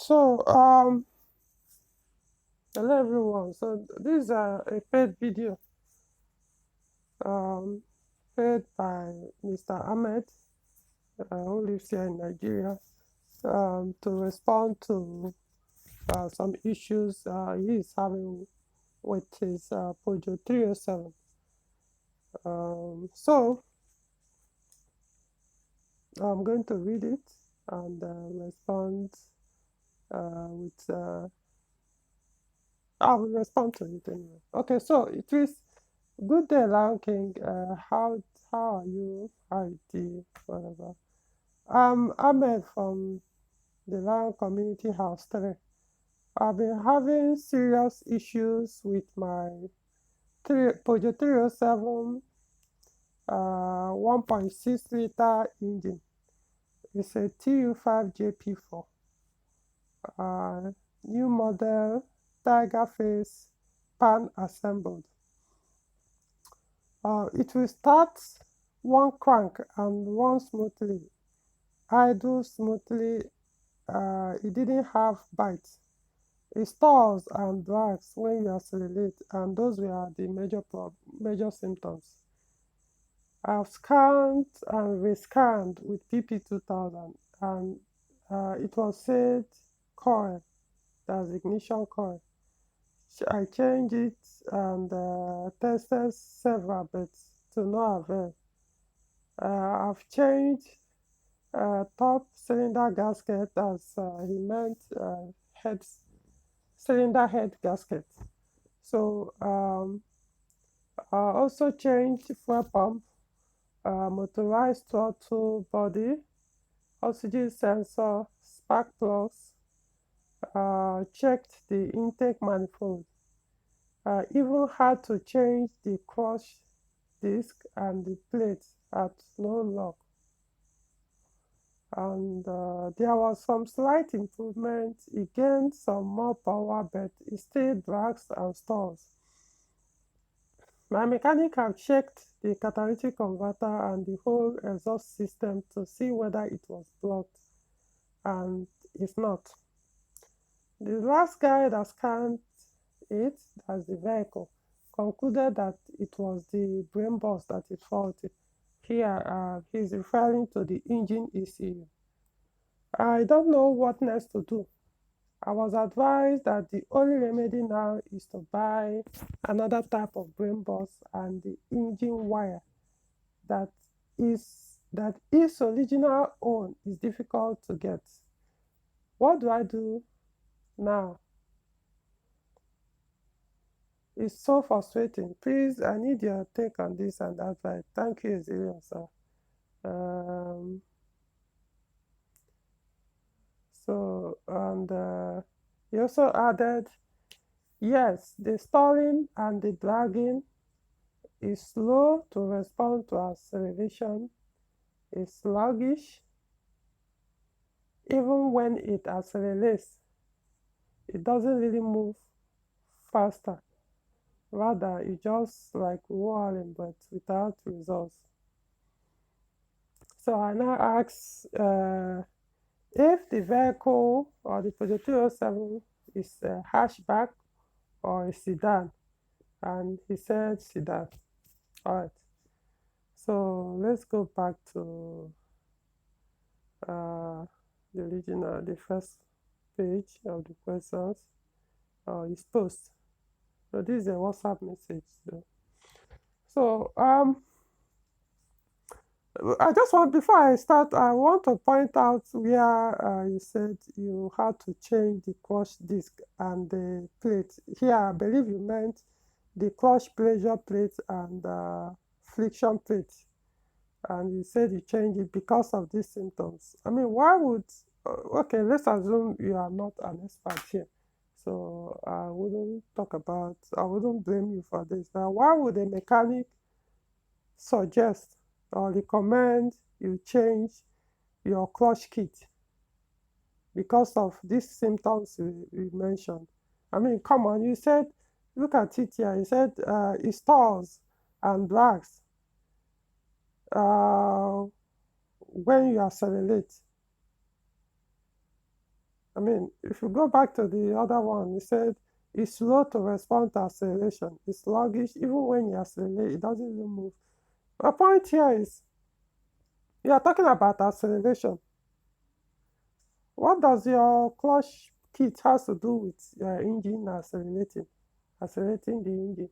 So, hello everyone. So this is a paid video, um, paid by Mr. Ahmed, who lives here in Nigeria, to respond to some issues he is having with his Peugeot 307. So I'm going to read it and respond with. I will respond to it anyway. Okay, so it is good day, Lion King. How are you? How is the whatever? I'm Ahmed from the Lion Community House 3. I've been having serious issues with my Peugeot 307 1.6 liter engine. It's a TU5JP4. Uh, New model, tiger face, pan assembled. It will start one crank and run smoothly, idle smoothly. It didn't have bites. It stalls and drags when you accelerate, and those were the major symptoms. I've scanned and rescanned with PP2000, and it was said coil, that's ignition coil. I changed it and tested several, but to no avail. I've changed top cylinder gasket, as he meant cylinder head gasket. So I also changed fuel pump, motorized throttle body, oxygen sensor, spark plugs, checked the intake manifold. Even had to change the clutch disc and the plates at no lock. And there was some slight improvement. It gained some more power, but it still drags and stalls. My mechanic have checked the catalytic converter and the whole exhaust system to see whether it was blocked, and it's not. The last guy that scanned it, as the vehicle, concluded that it was the brain box that is faulty. Here, he's referring to the engine ECU. I don't know what next to do. I was advised that the only remedy now is to buy another type of brain box and the engine wire that its original own is difficult to get. What do I do now? It's so frustrating. Please, I need your take on this and advice. Thank you, Zillion, sir. He also added, yes, the stalling and the dragging is slow to respond to acceleration, is sluggish. Even when it accelerates, it doesn't really move faster. Rather, it's just like rolling, but without results. So I now ask if the vehicle or the Peugeot 207 is a hatchback or a sedan, and he said sedan. All right. So let's go back to the first page of the questions or his post. So this is a WhatsApp message. So I just want, before I start, I want to point out where you said you had to change the clutch disc and the plate. Here, I believe you meant the clutch pressure plate and friction plate. And you said you changed it because of these symptoms. I mean, why would, okay, let's assume you are not an expert here. So I wouldn't blame you for this. Now, why would a mechanic suggest or recommend you change your clutch kit because of these symptoms you mentioned? I mean, come on, you said, look at it here. You said it stalls and drags when you accelerate. I mean, if you go back to the other one, it said it's slow to respond to acceleration. It's sluggish. Even when you accelerate, it doesn't even move. My point here is, you are talking about acceleration. What does your clutch kit has to do with your engine accelerating the engine?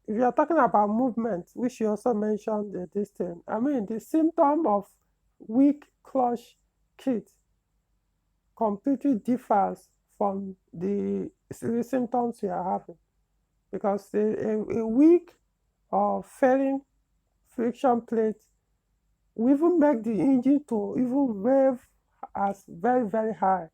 If you are talking about movement, which you also mentioned this thing, I mean, the symptom of weak clutch kit completely differs from the symptoms you are having, because a weak or failing friction plate will even make the engine to even rev as very, very high.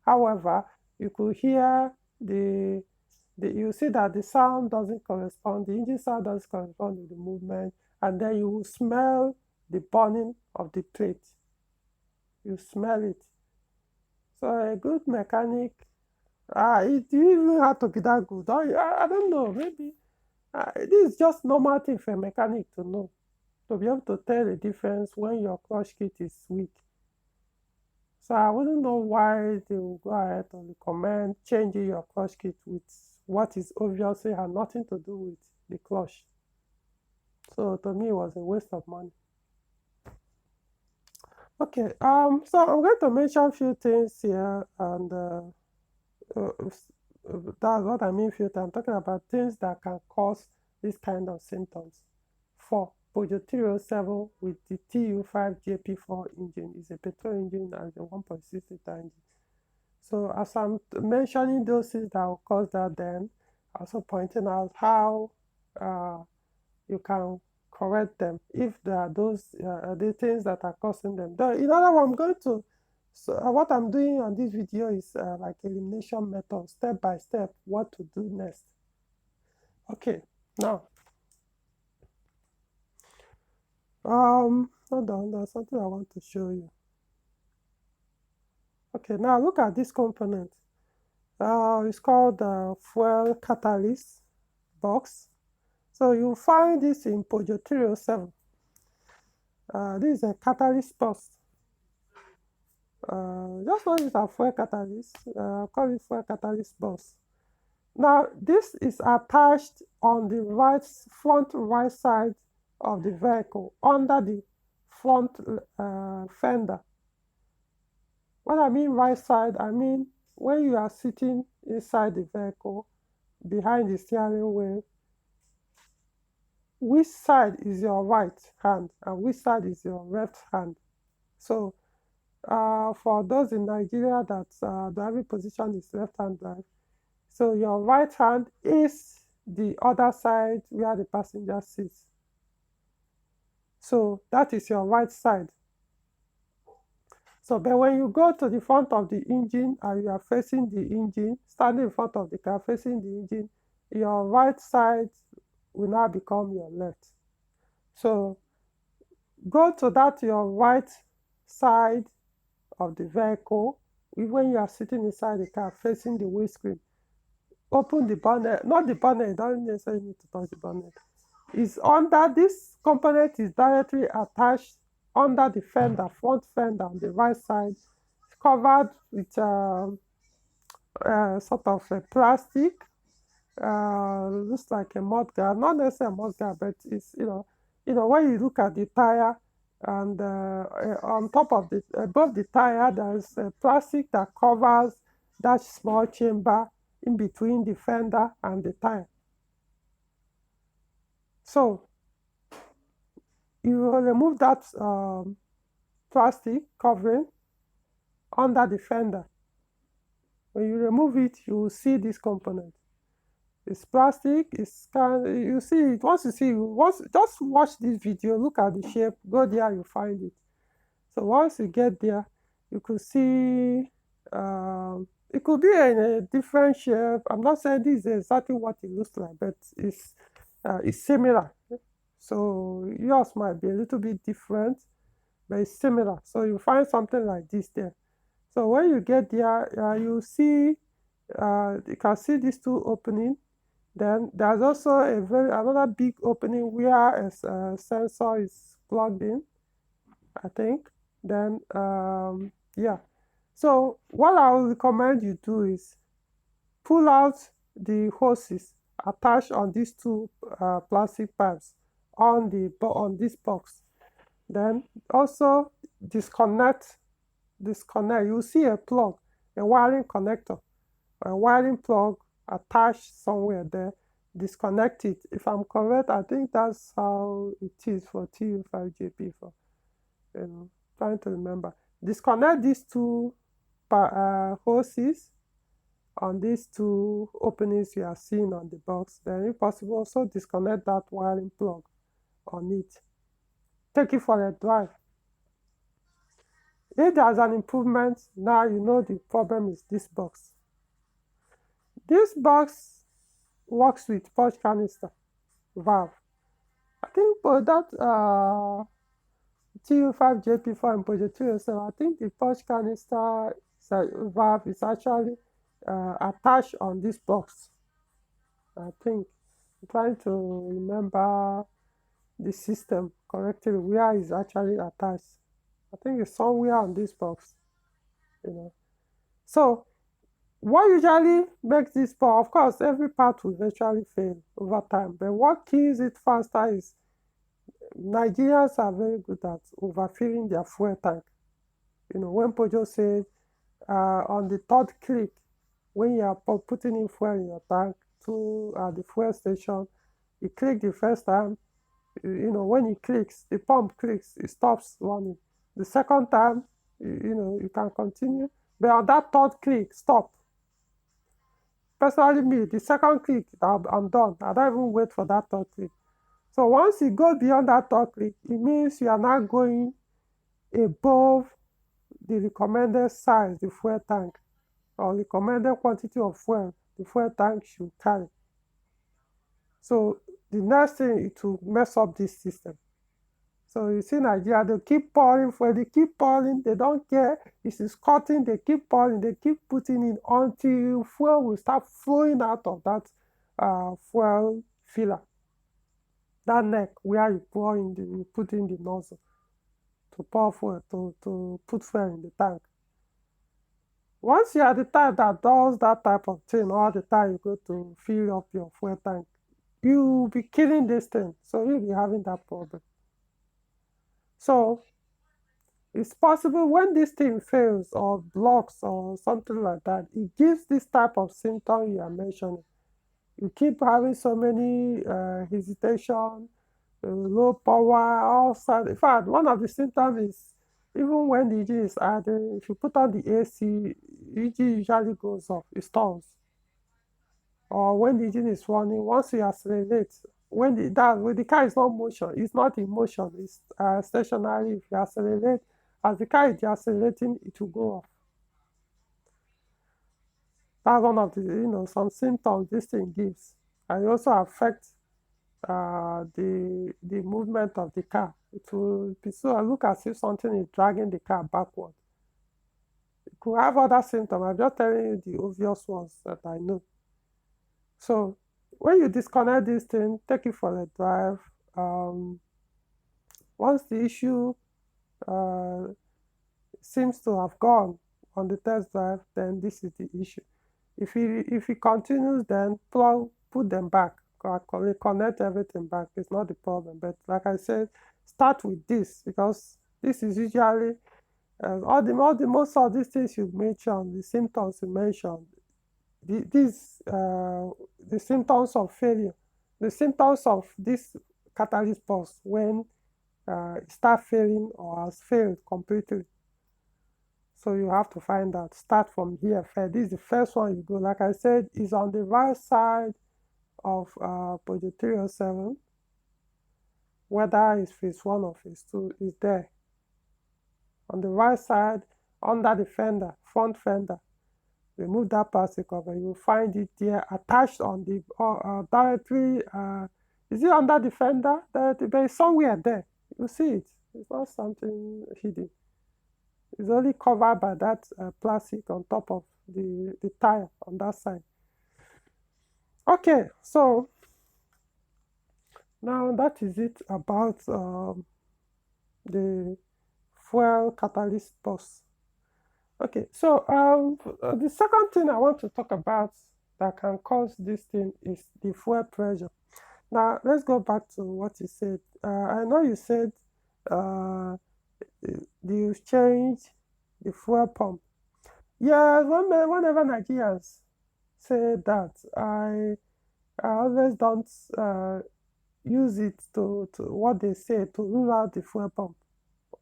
However, you could hear you see that the sound doesn't correspond, the engine sound doesn't correspond with the movement, and then you will smell the burning of the plate. You smell it. So a good mechanic, it even have to be that good. I don't know, maybe this is just normal thing for a mechanic to know, to be able to tell the difference when your clutch kit is weak. So I wouldn't know why they will go ahead and recommend changing your clutch kit with what is obviously had nothing to do with the clutch. So to me, it was a waste of money. Okay, so I'm going to mention a few things here, and that's what I mean. Few things. I'm talking about things that can cause this kind of symptoms. For Peugeot 307 with the TU5JP4 engine, is a petrol engine and a 1.6 liter engine. So as I'm mentioning those things that will cause that, then also pointing out how you can correct them if there are those the things that are causing them. In other words, I'm going to, so what I'm doing on this video is like elimination method, step by step, what to do next. Okay, now hold on, there's something I want to show you. Okay, now look at this component. It's called fuel catalyst box. So you find this in Peugeot 307. This is a catalyst box. Just know it's a fuel catalyst. Call it fuel catalyst box. Now this is attached on the front right side of the vehicle, under the front fender. What I mean right side, I mean when you are sitting inside the vehicle, behind the steering wheel, which side is your right hand and which side is your left hand. So for those in Nigeria that the driving position is left hand drive, so your right hand is the other side where the passenger sits. So that is your right side. So but when you go to the front of the engine and you are facing the engine, standing in front of the car facing the engine, your right side will now become your left. So go to that your right side of the vehicle when you are sitting inside the car facing the windscreen. Open the bonnet, not the bonnet, you don't necessarily need to touch the bonnet. It's under, this component is directly attached under the fender, front fender on the right side. It's covered with sort of a plastic. Looks like a mudguard, not necessarily a mudguard, but it's when you look at the tire, and on top of the above the tire, there's a plastic that covers that small chamber in between the fender and the tire. So you will remove that plastic covering under the fender. When you remove it, you will see this component. It's plastic. It's you see it. Once you see it, just watch this video, look at the shape, go there, you find it. So once you get there, you could see it could be in a different shape. I'm not saying this is exactly what it looks like, but it's similar. So yours might be a little bit different, but it's similar. So you find something like this there. So when you get there, you see, you can see these two openings. Then there's also another big opening where a sensor is plugged in, I think. Then yeah, So what I would recommend you do is pull out the hoses attached on these two plastic pipes on this box. Then also disconnect. You see a plug, a wiring connector, a wiring plug attached somewhere there. Disconnect it. If I'm correct, I think that's how it is for TU5JP4. Trying to remember. Disconnect these two hoses on these two openings you are seeing on the box. Then, if possible, also disconnect that wiring plug on it. Take it for a drive. If there's an improvement, now you know the problem is this box. This box works with purge canister valve. I think for that TU5JP4 and Peugeot 207, I think the purge canister valve is actually attached on this box. I think I'm trying to remember the system correctly where it's actually attached. I think it's somewhere on this box, you know. So what usually makes this part, of course, every part will eventually fail over time, but what kills it faster is Nigerians are very good at overfilling their fuel tank. When Peugeot said on the third click, when you are putting in fuel in your tank to the fuel station, you click the first time, when it clicks, the pump clicks, it stops running. The second time, you can continue, but on that third click, stop. Personally, me, the second click, I'm done. I don't even wait for that third click. So once you go beyond that third click, it means you are not going above the recommended size, the fuel tank, or recommended quantity of fuel the fuel tank should carry. So the next thing, it will mess up this system. So you see Nigeria, they keep pouring fuel, they keep pouring, they don't care. It is cutting, they keep pouring, they keep putting in until fuel will start flowing out of that fuel filler. That neck where you put in the nozzle to pour fuel, to put fuel in the tank. Once you are the type that does that type of thing all the time you go to fill up your fuel tank, you will be killing this thing. So you'll be having that problem. So it's possible when this thing fails or blocks or something like that, it gives this type of symptom you are mentioning. You keep having so many hesitation, low power, outside. In fact, one of the symptoms is even when the engine is idle, if you put on the AC, engine usually goes off, it stalls. Or when the engine is running, once you accelerate, when the car is not motion, it's not in motion, it's stationary. If you accelerate, as the car is deaccelerating, it will go off. That's one of the some symptoms this thing gives. And it also affects the movement of the car. It will be so look as if something is dragging the car backward. It could have other symptoms. I'm just telling you the obvious ones that I know. So when you disconnect this thing, take it for a drive. Once the issue seems to have gone on the test drive, then this is the issue. If it continues, then put them back, connect everything back. It's not the problem. But like I said, start with this because this is usually most of these things you mentioned, the symptoms you mentioned, the symptoms of failure, the symptoms of this catalyst pulse when it start failing or has failed completely. So you have to find out. Start from here first. This is the first one you go. Like I said, it's on the right side of Peugeot 307. Whether it's phase 1 or phase 2 is there. On the right side, under the fender, front fender. Remove that plastic cover. You will find it there attached on the directly. Is it under the fender? But it's somewhere there. You see it. It's not something hidden. It's only covered by that plastic on top of the tire on that side. Okay, so now that is it about the fuel catalyst pulse. Okay, so the second thing I want to talk about that can cause this thing is the fuel pressure. Now, let's go back to what you said. I know you said uh, you change the fuel pump. Yeah, whenever Nigerians say that, I always don't use it to what they say to rule out the fuel pump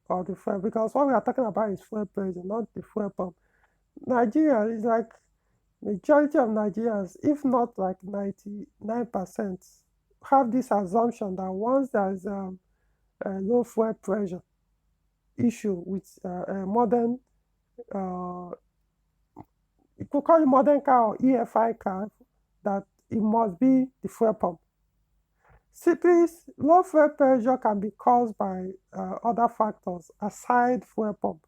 or the fuel, because what we are talking about is fuel pressure, not the fuel pump. Nigeria is like majority of Nigerians, if not like 99%, have this assumption that once there is a low fuel pressure issue with a modern, uh, you could call it modern car or EFI car, that it must be the fuel pump. Simply, low fuel pressure can be caused by other factors aside fuel pump.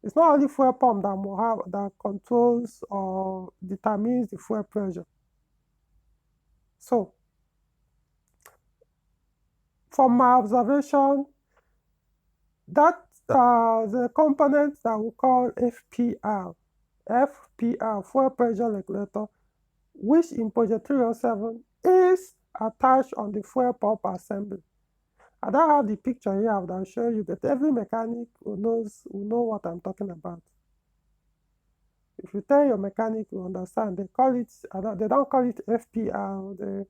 It's not only fuel pump that controls or determines the fuel pressure. So, from my observation, that the component that we call FPR, fuel pressure regulator, which in Peugeot 307 is attached on the fuel pump assembly. I don't have the picture here, I'll show you, but every mechanic who knows will know what I'm talking about. If you tell your mechanic, you understand. They call it, they don't call it FPR,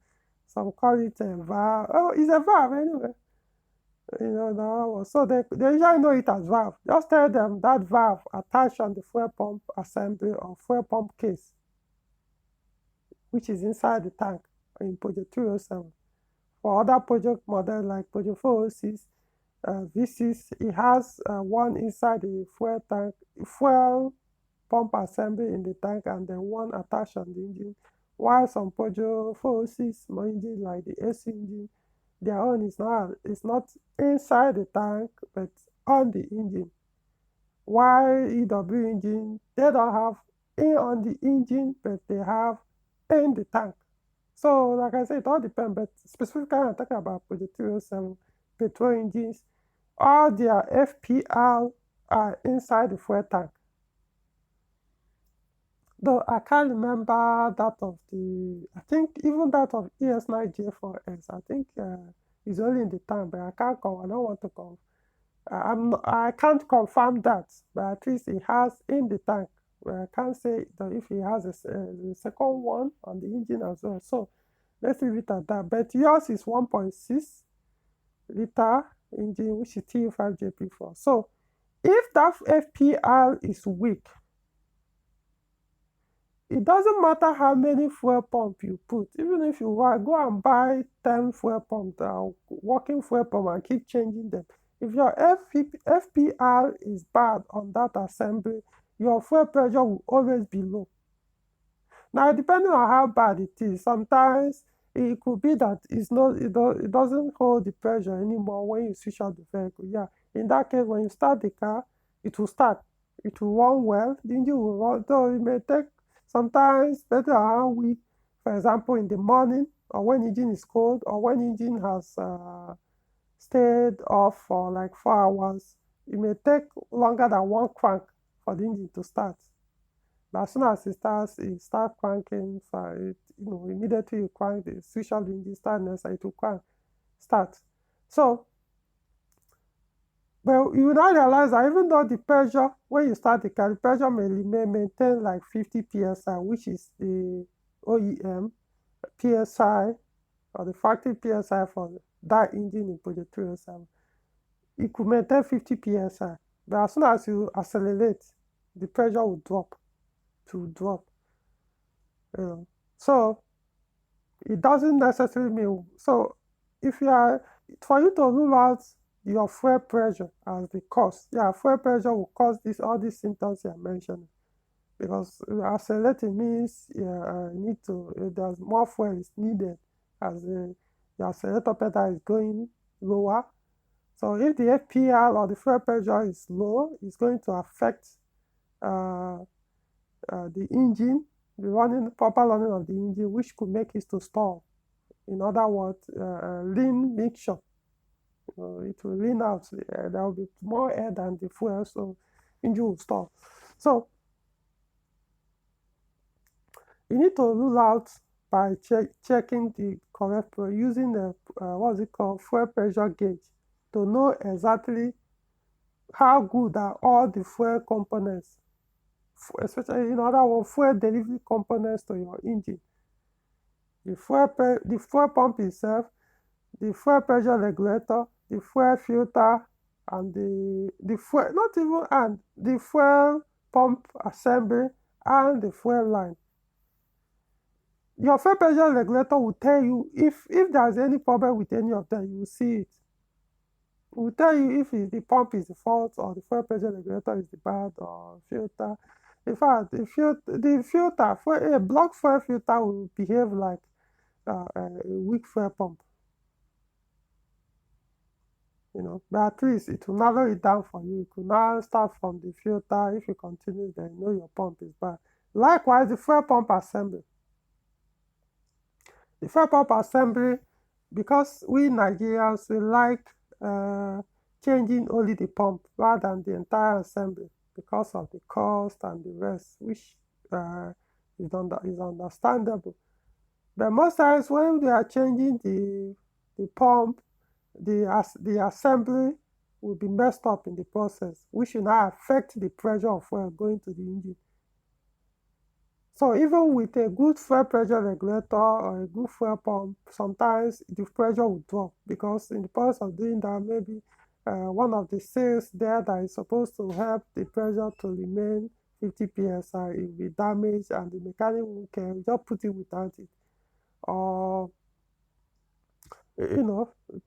some call it a valve. Oh, it's a valve anyway. So they usually know it as valve. Just tell them that valve attached on the fuel pump assembly or fuel pump case, which is inside the tank in Peugeot 307. For other project models like Peugeot 406, V6, it has one inside the fuel tank, fuel pump assembly in the tank, and then one attached on the engine. While some Peugeot 406 engine, like the AC engine, their own is not inside the tank, but on the engine. While EW engine, they don't have in on the engine, but they have in the tank. So, like I said, it all depends, but specifically I'm talking about Peugeot 307 petrol engines. All their FPR are inside the fuel tank. Though I can't remember that of I think even that of ES9J4S, I think is only in the tank, but I don't want to come. I can't confirm that, but at least it has in the tank. But I can't say that if it has the second one on the engine as well. So let's leave it at that. But yours is 1.6 liter engine, which is TU5JP4. So if that FPR is weak, it doesn't matter how many fuel pump you put. Even if you go and buy 10 fuel pumps, working fuel pump, and keep changing them. If your FPR is bad on that assembly, your fuel pressure will always be low. Now, depending on how bad it is, sometimes it could be that it doesn't hold the pressure anymore when you switch out the vehicle. Yeah, in that case, when you start the car, it will start. It will run well. The engine will run, though it may take sometimes better than a week. For example, in the morning, or when engine is cold, or when engine has stayed off for like 4 hours, it may take longer than one crank for the engine to start. But as soon as it starts cranking, immediately you crank the switch off the engine, start next, it will crank, start. So, but you will now realize that even though the pressure, when you start the car, the pressure may maintain like 50 psi, which is the OEM psi, or the factory psi for that engine in Peugeot 307. It could maintain 50 psi, but as soon as you accelerate, the pressure will drop. So it doesn't necessarily mean, so if you are, for you to rule out your fuel pressure as the cause, fuel pressure will cause all these symptoms you are mentioning, because accelerating means there's more fuel is needed as the accelerator pedal is going lower. So if the FPR or the fuel pressure is low, it's going to affect the engine, the proper running of the engine, which could make it to stall. In other words, lean mixture. It will lean out. There will be more air than the fuel, so engine will stop. So you need to rule out by checking the correct using the what's it called, fuel pressure gauge, to know exactly how good are all the fuel components, especially in other words, fuel delivery components to your engine. The fuel pump itself, the fuel pressure regulator, the fuel filter, and the fuel, not even, and the fuel pump assembly, and the fuel line. Your fuel pressure regulator will tell you if there's any problem with any of them. You will see it. It will tell you if the pump is the fault or the fuel pressure regulator is the bad or filter. In fact, the filter for a block fuel filter will behave like a weak fuel pump. But at least it will narrow it down for you. You could now start from the filter. If you continue, then you know your pump is bad. Likewise, the fuel pump assembly. The fuel pump assembly, because we Nigerians, we like changing only the pump rather than the entire assembly because of the cost and the rest, which is understandable. But most times when they are changing the pump, the assembly will be messed up in the process, which will now affect the pressure of fuel going to the engine. So even with a good fuel pressure regulator or a good fuel pump, sometimes the pressure will drop, because in the process of doing that, maybe one of the seals there that is supposed to help the pressure to remain 50 psi, it will be damaged, and the mechanic won't care, just put it without it. Or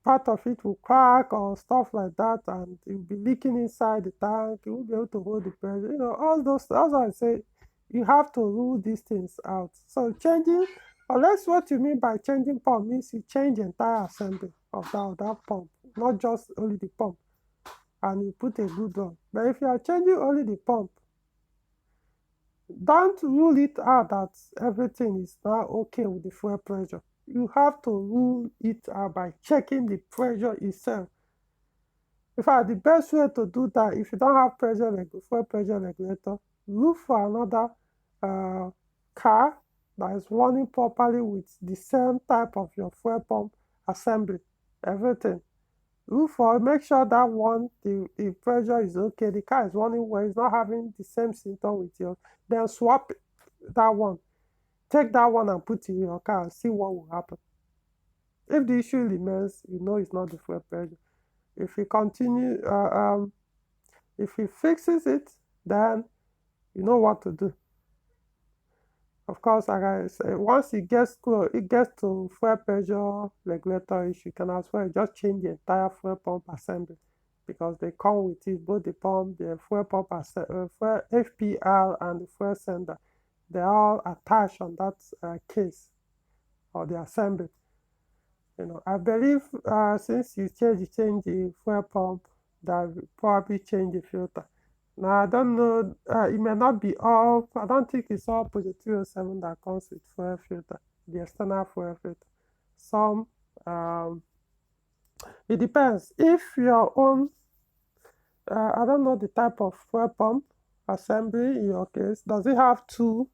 part of it will crack or stuff like that, and it will be leaking inside the tank. You won't be able to hold the pressure. All those. That's why I say you have to rule these things out. So changing, unless what you mean by changing pump means you change the entire assembly of that pump, not just only the pump, and you put a good one. But if you are changing only the pump, don't rule it out that everything is now okay with the fuel pressure. You have to rule it out by checking the pressure itself. In fact, the best way to do that, if you don't have fuel pressure regulator, look for another car that is running properly with the same type of your fuel pump assembly, everything. Make sure that one, the pressure is okay, the car is running well, it's not having the same symptom with yours. Then swap that one. Take that one and put it in your car and see what will happen. If the issue remains, you know it's not the fuel pressure. If he continue, if he fixes it, then you know what to do. Of course, like I say, once it gets to fuel pressure regulator issue, you can as well just change the entire fuel pump assembly, because they come with it, both the pump, the fuel pump, fuel FPL, and the fuel sender. They're all attached on that case or the assembly. I believe since you change the fuel pump, that will probably change the filter. Now, I don't know, it may not be all, I don't think it's all Peugeot 307 that comes with fuel filter, the external fuel filter. Some, it depends. If your own, I don't know the type of fuel pump assembly in your case, does it have two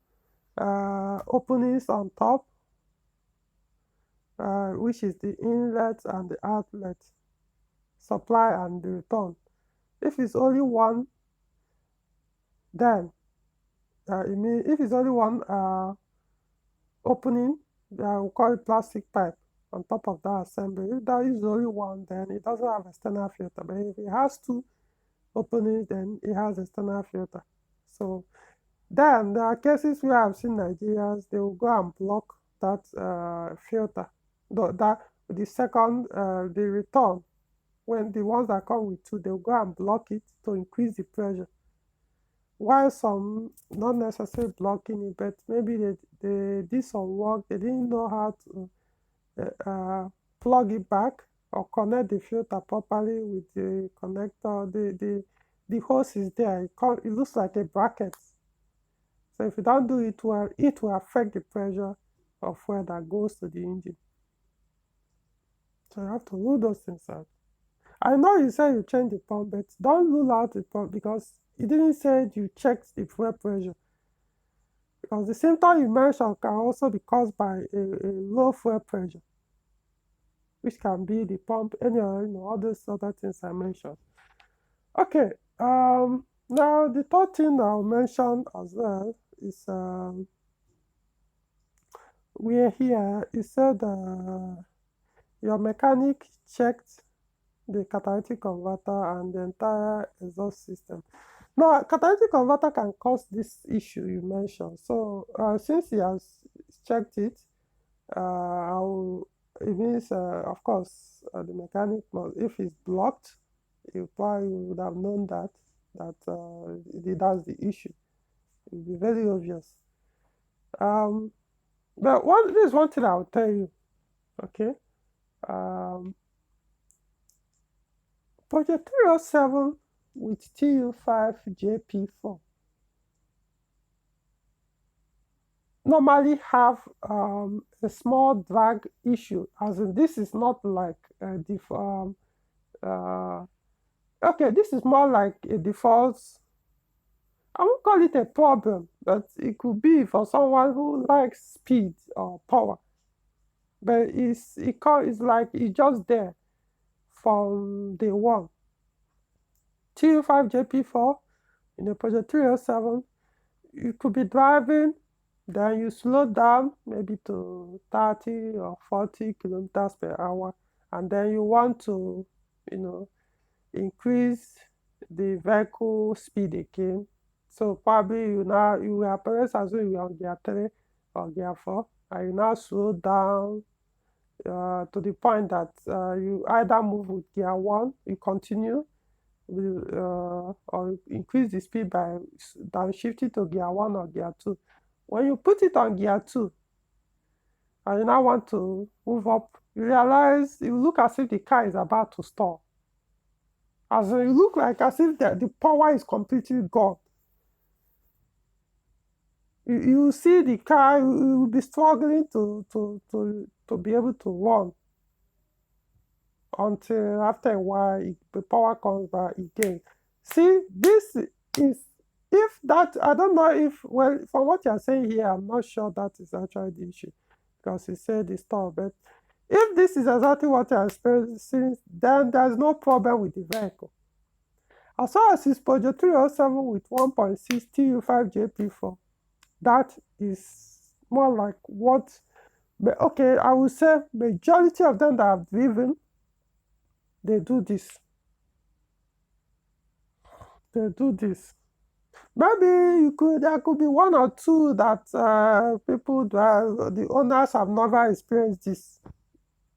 openings on top, which is the inlet and the outlet, supply and the return? If it's only one, then if it's only one opening, we'll call it plastic pipe on top of that assembly. If that is only one, then it doesn't have external filter. But if it has two openings, then it has external filter. So then there are cases where I've seen Nigerians, they will go and block that filter. The second, the return, when the ones that come with two, they'll go and block it to increase the pressure. While some not necessarily blocking it, but maybe they did some work, they didn't know how to plug it back or connect the filter properly with the connector. The hose is there, it looks like a bracket. So if you don't do it well, it will affect the pressure of fuel that goes to the engine. So you have to rule those things out. I know you say you change the pump, but don't rule out the pump, because It didn't say you checked the fuel pressure, because the symptom you mentioned can also be caused by a low fuel pressure, which can be the pump, any all those other things I mentioned. Okay, now the third thing I'll mention as well is we're here. It said your mechanic checked the catalytic converter and the entire exhaust system. Now, catalytic converter can cause this issue you mentioned. So, since he has checked it, it means, of course, the mechanic must, if it's blocked, you probably would have known that's the issue. It would be very obvious. But this is one thing I'll tell you, okay? Peugeot 307 with TU5JP4 normally have a small drag issue, as in this is not like okay, this is more like a default. I won't call it a problem, but it could be for someone who likes speed or power. But it's like it's just there from day one. TU5JP4 in a Peugeot 307, you could be driving, then you slow down maybe to 30 or 40 kilometers per hour, and then you want to, increase the vehicle speed again. So probably you were parents assume you are on gear 3 or gear 4, and you now slow down to the point that you either move with gear 1, you continue, or increase the speed by downshifting to gear 1 or gear 2. When you put it on gear 2 and you now want to move up, you realize, you look as if the car is about to stall. As in, you look like as if the power is completely gone. You see the car, you will be struggling to be able to run until after a while the power comes back again. See, this is, if that, I don't know if, well, from what you're saying here, I'm not sure that is actually the issue, because you said it's stall. But if this is exactly what you're experiencing, then there's no problem with the vehicle. As far as it's Peugeot 307 with 1.6 TU5JP4, that is more like what, but okay, I would say majority of them that I've driven, they do this. They do this. Maybe there could be one or two that the owners have never experienced this.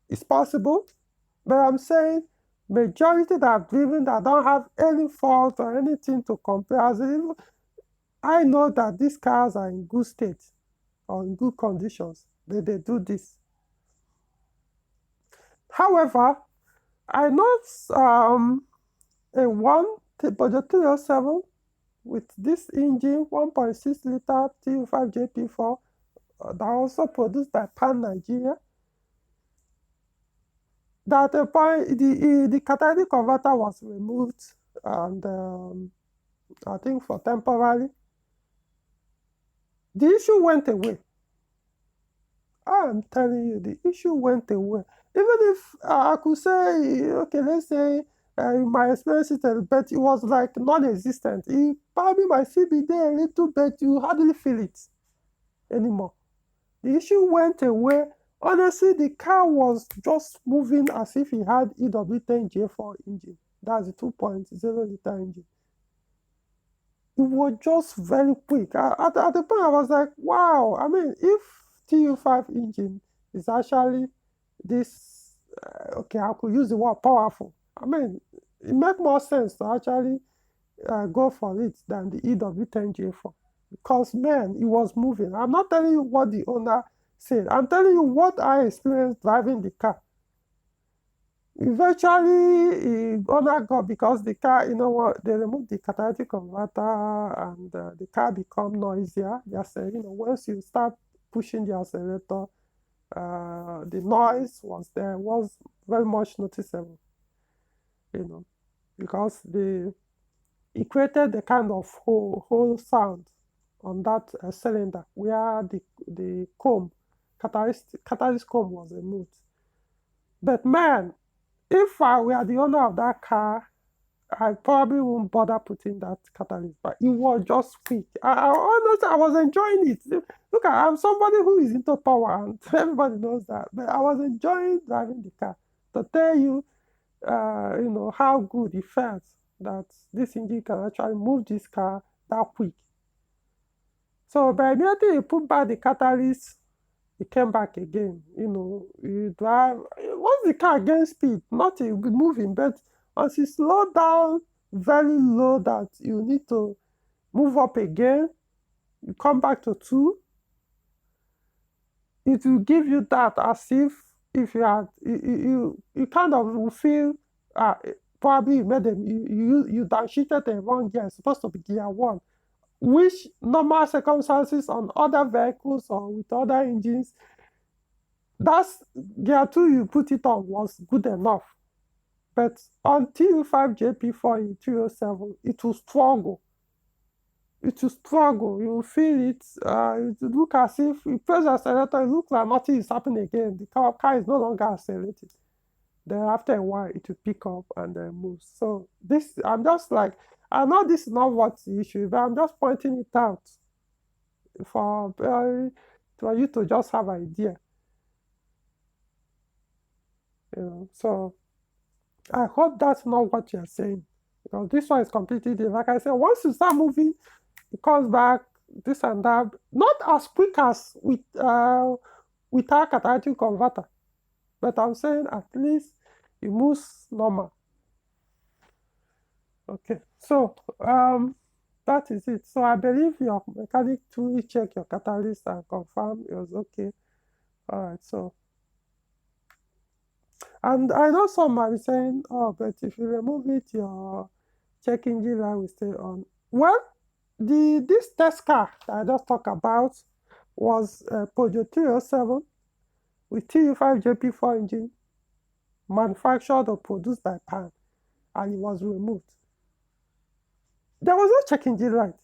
It's possible, but I'm saying majority that I've driven that don't have any fault or anything to compare. I know that these cars are in good state or in good conditions, but they do this. However, I know a Peugeot 307 with this engine, 1.6 liter TU5JP4, that also produced by Pan Nigeria, that a point the catalytic converter was removed, and I think for temporarily, the issue went away. I'm telling you, the issue went away. Even if I could say, okay, let's say my experience is, but it was like non-existent. It probably might still be there a little, but you hardly feel it anymore. The issue went away. Honestly, the car was just moving as if it had EW10J4 engine. That's the 2.0 liter engine. It was just very quick. At the point, I was like, wow. I mean, if TU5 engine is actually this, okay, I could use the word powerful. I mean, it makes more sense to actually go for it than the EW10J4. Because, man, it was moving. I'm not telling you what the owner said. I'm telling you what I experienced driving the car. Eventually, owner got, because the car, you know what, they removed the catalytic converter and the car become noisier. Just, once you start pushing the accelerator, the noise was very much noticeable, because it created the kind of whole sound on that cylinder where the comb, catalyst comb was removed. But man, if I were the owner of that car, I probably wouldn't bother putting that catalyst, but it was just quick. I honestly, I was enjoying it. Look, I'm somebody who is into power, and everybody knows that. But I was enjoying driving the car. To tell you, how good it felt that this engine can actually move this car that quick. So by immediately you put back the catalyst, it came back again. You drive. Once the car gains speed, nothing will be moving. But once you slow down very low that you need to move up again, you come back to 2, it will give you that as if you had you kind of will feel probably you made them you downshifted the wrong gear. It's supposed to be gear 1, which normal circumstances on other vehicles or with other engines, that's gear 2 you put it on was good enough. But on TU5JP4 in 307, it will struggle. It will struggle. You will feel it. It will look as if you press the accelerator, it looks like nothing is happening again. The car is no longer accelerating. Then after a while, it will pick up and then move. So this, I'm just like, I know this is not what the issue is, but I'm just pointing it out for you to just have an idea. So I hope that's not what you're saying, because this one is completely different. Like I said, once you start moving, it comes back, this and that, not as quick as with our catalytic converter, but I'm saying at least it moves normal. Okay, so that is it. So I believe your mechanic truly checked your catalyst and confirmed it was okay. All right, so. And I know some might be saying, oh, but if you remove it, your check engine light will stay on. Well, this test car that I just talked about was a Peugeot 307 with TU5JP4 engine, manufactured or produced by Pan, and it was removed. There was no check engine light.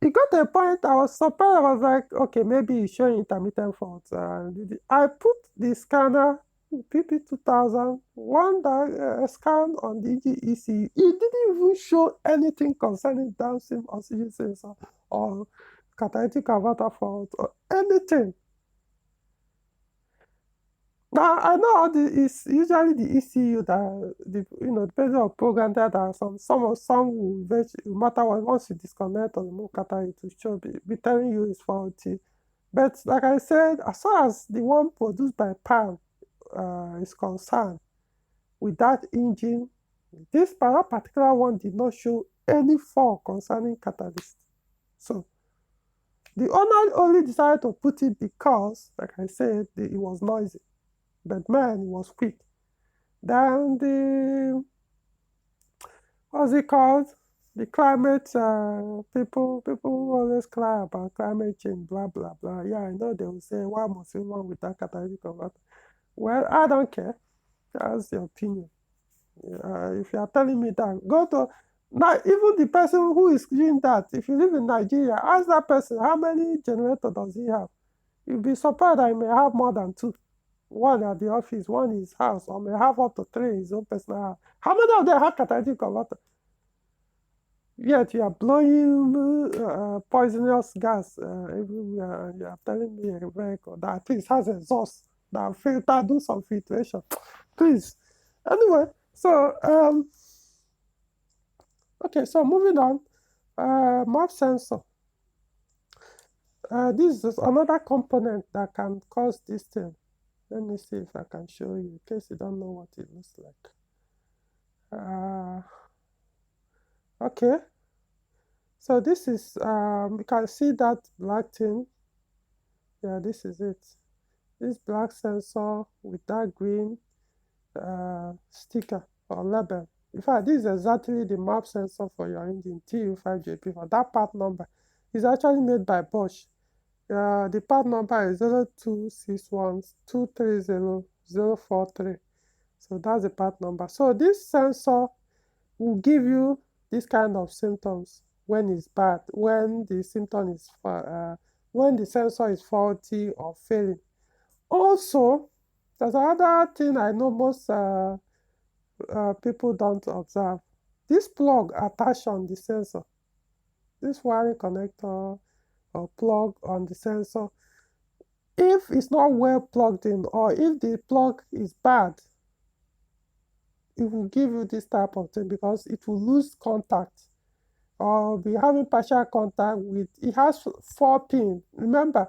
It got to a point I was surprised. I was like, okay, maybe it's showing intermittent faults. I put the scanner, PP2000, one that scan on the engine ECU. It didn't even show anything concerning downstream oxygen sensor or catalytic converter fault or anything. Now I know it's usually the ECU that depending on program that are some will no matter what, once you disconnect or remove catalytic, it will show be telling you it's faulty. But like I said, as far as the one produced by Pan is concerned, with that engine, this particular one did not show any fault concerning catalyst. So the owner only decided to put it because, like I said, it was noisy. But man, it was quick. Then what's it called? The climate, people always cry about climate change, blah, blah, blah. Yeah, I know they will say, why must you run with that catalytic converter? Well, I don't care. That's your opinion. If you are telling me that, go to, now, even the person who is doing that, if you live in Nigeria, ask that person, how many generators does he have? You'll be surprised that he may have more than 2. One at the office, one in his house, or may have up to 3 in his own personal house. How many of them have catalytic converter? Yet you are blowing poisonous gas everywhere, and you are telling me a vehicle that at least has exhaust, that filter, do some filtration. Please. Anyway, so, okay, so moving on. Map sensor. This is another component that can cause this thing. Let me see if I can show you, in case you don't know what it looks like. Okay. So this is, you can see that black thing. Yeah, this is it. This black sensor with that green sticker or label. In fact, this is exactly the map sensor for your engine, TU5JP4. That part number is actually made by Bosch. The part number is 0261230043. So that's the part number. So this sensor will give you this kind of symptoms when it's bad, when the symptom is when the sensor is faulty or failing. Also, there's another thing I know most people don't observe. This plug attached on the sensor, this wiring connector or plug on the sensor, if it's not well plugged in or if the plug is bad, it will give you this type of thing because it will lose contact or be having partial contact with, it has 4 pins. Remember,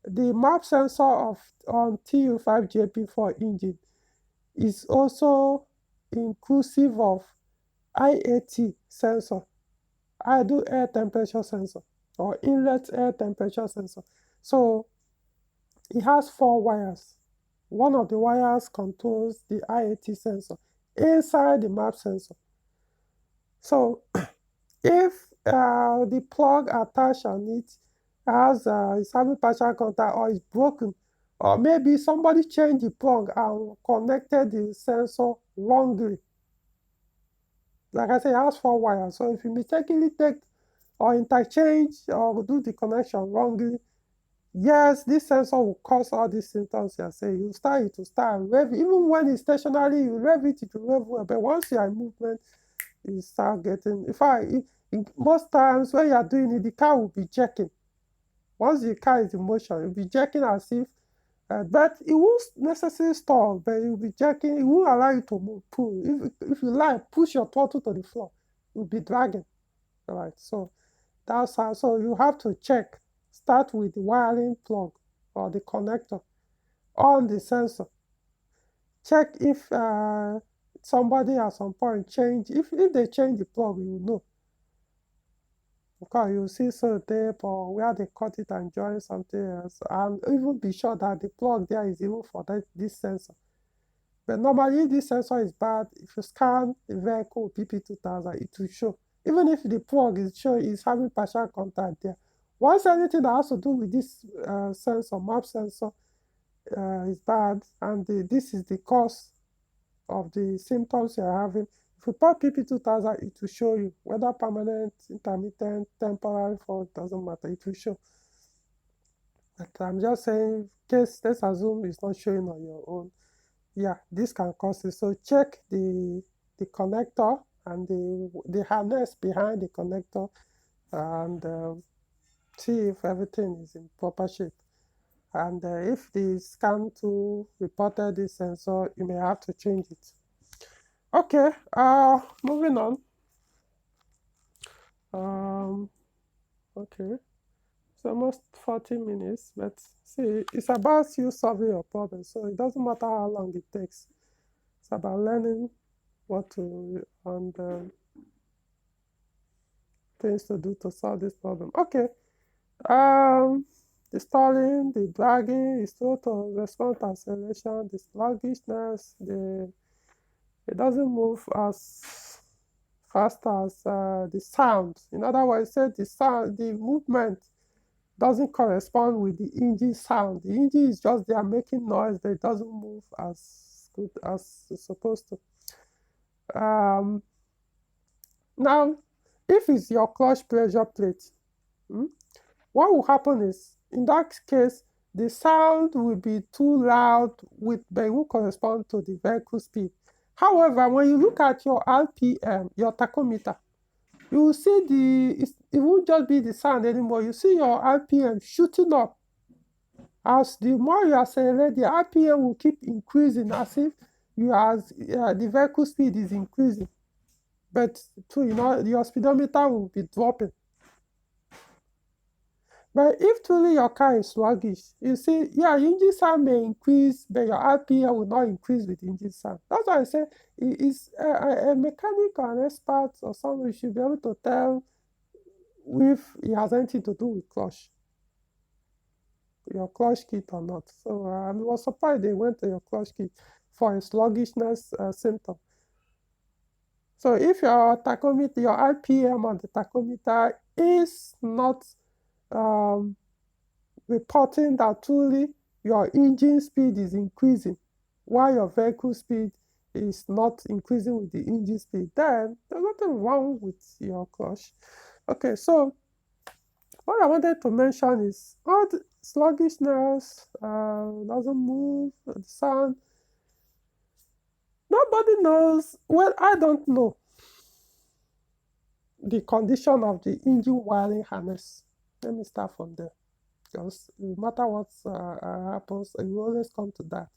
the map sensor of on TU5JP4 engine is also inclusive of IAT sensor, idle air temperature sensor, or inlet air temperature sensor. So it has 4 wires. One of the wires controls the IAT sensor inside the map sensor. So if the plug attached on it is having partial contact or is broken, or maybe somebody changed the plug and connected the sensor wrongly. Like I said, it has 4 wires. So if you mistakenly take or interchange or do the connection wrongly, yes, this sensor will cause all these symptoms you're saying. It will start revving. Even when it's stationary, you rev it will rev well. But once you are in movement, you start getting, most times when you are doing it, the car will be jerking. Once the car is in motion, it will be jerking as if, but it won't necessarily stall, but it will be jerking. It won't allow you to move, pull. If you like, push your throttle to the floor, it will be dragging. All right, so that's how, so you have to check. Start with the wiring plug or the connector on the sensor. Check if somebody at some point change. If they change the plug, you will know. Because you see tape or where they cut it and join something else. And even be sure that the plug there is even for this sensor. But normally, if this sensor is bad, if you scan the vehicle PP2000, it will show. Even if the plug is having partial contact there. Once anything that has to do with this sensor, map sensor, is bad, and this is the cause of the symptoms you're having, if you put PP2000, it will show you whether permanent, intermittent, temporary fault, doesn't matter, it will show. But I'm just saying, let's assume it's not showing on your own. Yeah, this can cause it. So check the connector and the harness behind the connector and see if everything is in proper shape. And if the scan tool reported this sensor, you may have to change it. Okay, moving on. Okay, it's almost 40 minutes, but see, it's about you solving your problem, so it doesn't matter how long it takes. It's about learning what to and things to do to solve this problem. Okay, the stalling, the dragging, the total response acceleration, the sluggishness, it doesn't move as fast as the sound. In other words, say the movement doesn't correspond with the engine sound. The engine is just there making noise, but it doesn't move as good as it's supposed to. Now, if it's your clutch pressure plate, what will happen is, in that case, the sound will be too loud, but it will correspond to the vehicle speed. However, when you look at your RPM, your tachometer, you will see it won't just be the sound anymore. You see your RPM shooting up. As the more you accelerate, the RPM will keep increasing as if the vehicle speed is increasing. But your speedometer will be dropping. But if truly your car is sluggish, you see, yeah, engine sound may increase, but your RPM will not increase with engine sound. That's why I say it's a mechanic or an expert or someone should be able to tell if it has anything to do with your clutch kit or not. So I was surprised they went to your clutch kit for a sluggishness symptom. So if your tachometer, your RPM on the tachometer is not reporting that truly your engine speed is increasing while your vehicle speed is not increasing with the engine speed, then there's nothing wrong with your clutch. Okay, so what I wanted to mention is all the sluggishness, doesn't move, the sound. Nobody knows. Well, I don't know the condition of the engine wiring harness. Let me start from there. Because no matter what happens, it will always come to that.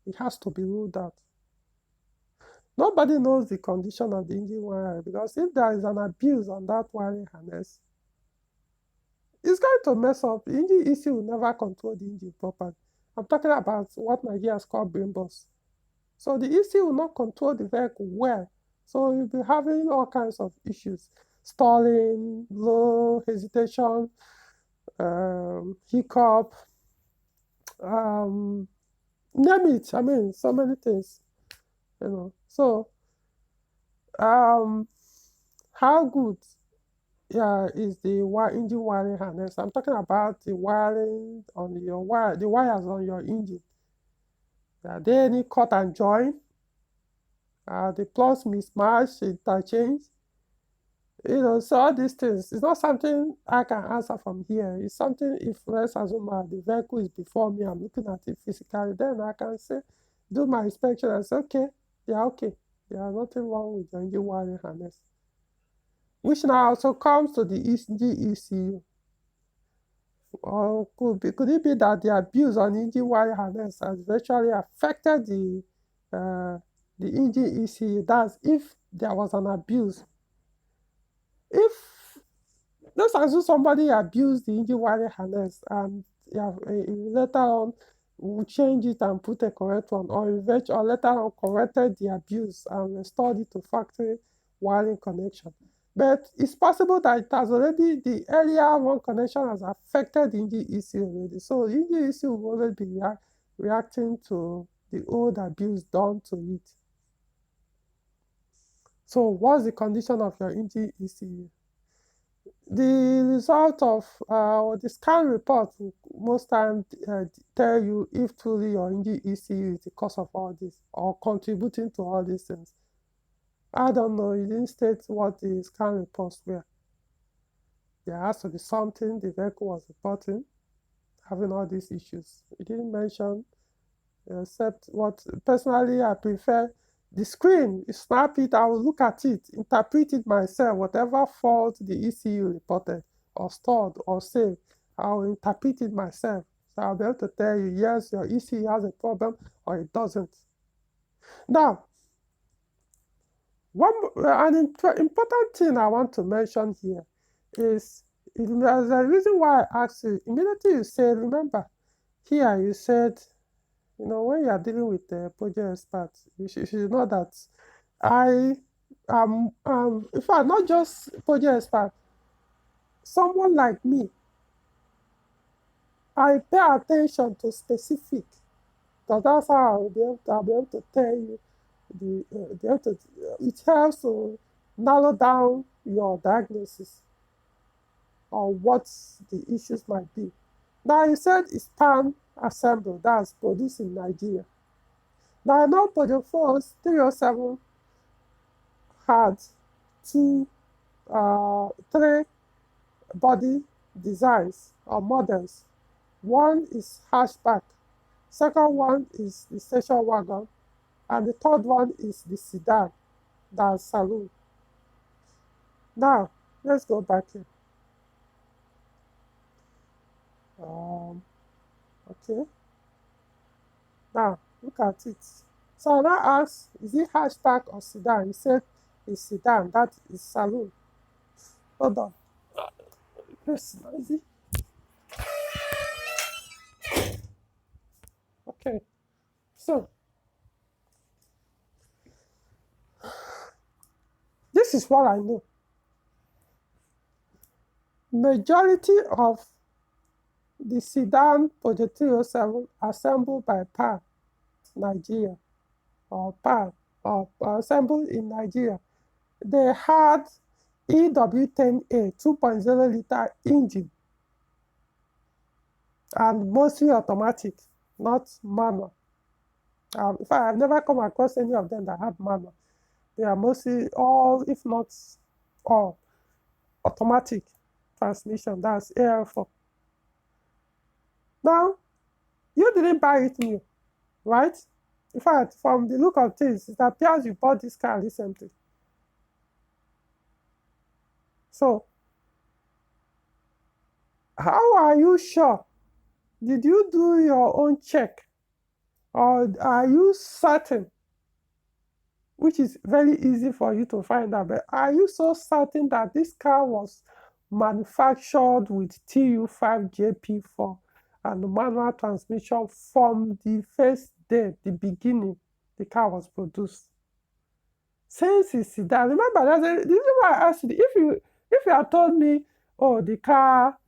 It has to be ruled out. Nobody knows the condition of the engine wiring, because if there is an abuse on that wiring harness, it's going to mess up. The engine ECU will never control the engine properly. I'm talking about what Nigeria has called brain box. So the ECU will not control the vehicle well. So you'll be having all kinds of issues. Stalling, low hesitation, hiccup, name it. I mean, so many things, So, how good is the engine wiring harness? I'm talking about the wiring on your the wires on your engine. Are there any cut and join? The plugs mismatch, interchange? So all these things, it's not something I can answer from here. It's something, if let's assume the vehicle is before me, I'm looking at it physically, then I can say, do my inspection and say, okay. There's nothing wrong with your engine wiring harness. Which now also comes to the engine ECU. Or could it be that the abuse on engine wiring harness has virtually affected the engine ECU? That's if there was an abuse. If let's assume somebody abused the engine wiring harness and later on will change it and put a correct one, or later on corrected the abuse and restored it to factory wiring connection. But it's possible that it has already, the earlier one connection has affected the engine ECU already. So the engine ECU will always be reacting to the old abuse done to it. So what's the condition of your engine ECU? The result of the scan report will most times tell you if truly your engine ECU is the cause of all this or contributing to all these things. I don't know. It didn't state what the scan reports were. There has to be something the vehicle was reporting having all these issues. It didn't mention, except what personally I prefer. The screen, you snap it, I will look at it, interpret it myself, whatever fault the ECU reported or stored or saved, I will interpret it myself. So I'll be able to tell you, yes, your ECU has a problem or it doesn't. Now, an important thing I want to mention here is, there's a reason why I asked you, immediately you said, remember, here you said, when you are dealing with a project expert, you should know that I am, in fact, not just project expert, someone like me, I pay attention to specific, because that's how I'll be able to tell you, it helps to narrow down your diagnosis on what the issues might be. Now, you said it's pan assembled, that's produced in Nigeria. Now, I know Peugeot 307 had three body designs or models. One is hatchback, second one is the station wagon, and the third one is the sedan, that's saloon. Now, let's go back here. Okay. Now, look at it. So I now ask, is it hatchback or sedan? He said it's sedan, that is saloon. Hold on. Yes, noisy. Okay. So, this is what I know. Majority of the sedan Peugeot 307 assembled by PAN Nigeria, or PAN, or assembled in Nigeria, they had EW10A 2.0 liter engine and mostly automatic, not manual. In fact, I've never come across any of them that had manual. They are mostly all, if not all, automatic transmission. That's AL4. Now, you didn't buy it new, right? In fact, from the look of things, it appears you bought this car recently. So, how are you sure? Did you do your own check? Or are you certain, which is very easy for you to find out, but are you so certain that this car was manufactured with TU5JP4 and manual transmission from the first day, the beginning the car was produced? Since it's sedan, remember this is why I asked you, if you had told me, oh, the car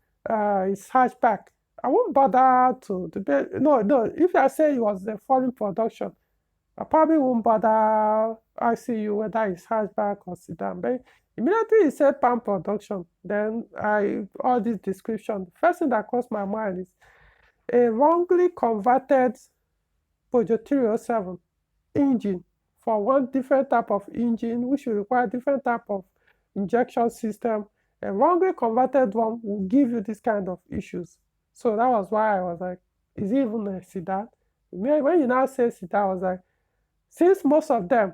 is hatchback, I won't bother to pay. No, if I say it was a foreign production, I probably won't bother asking you whether it's hatchback or sedan. But immediately you said palm production, then all this description, the first thing that crossed my mind is a wrongly converted Peugeot 307 engine for one different type of engine, which will require different type of injection system. A wrongly converted one will give you this kind of issues. So that was why I was like, is it even a sedan? When you now say sedan, I was like, since most of them,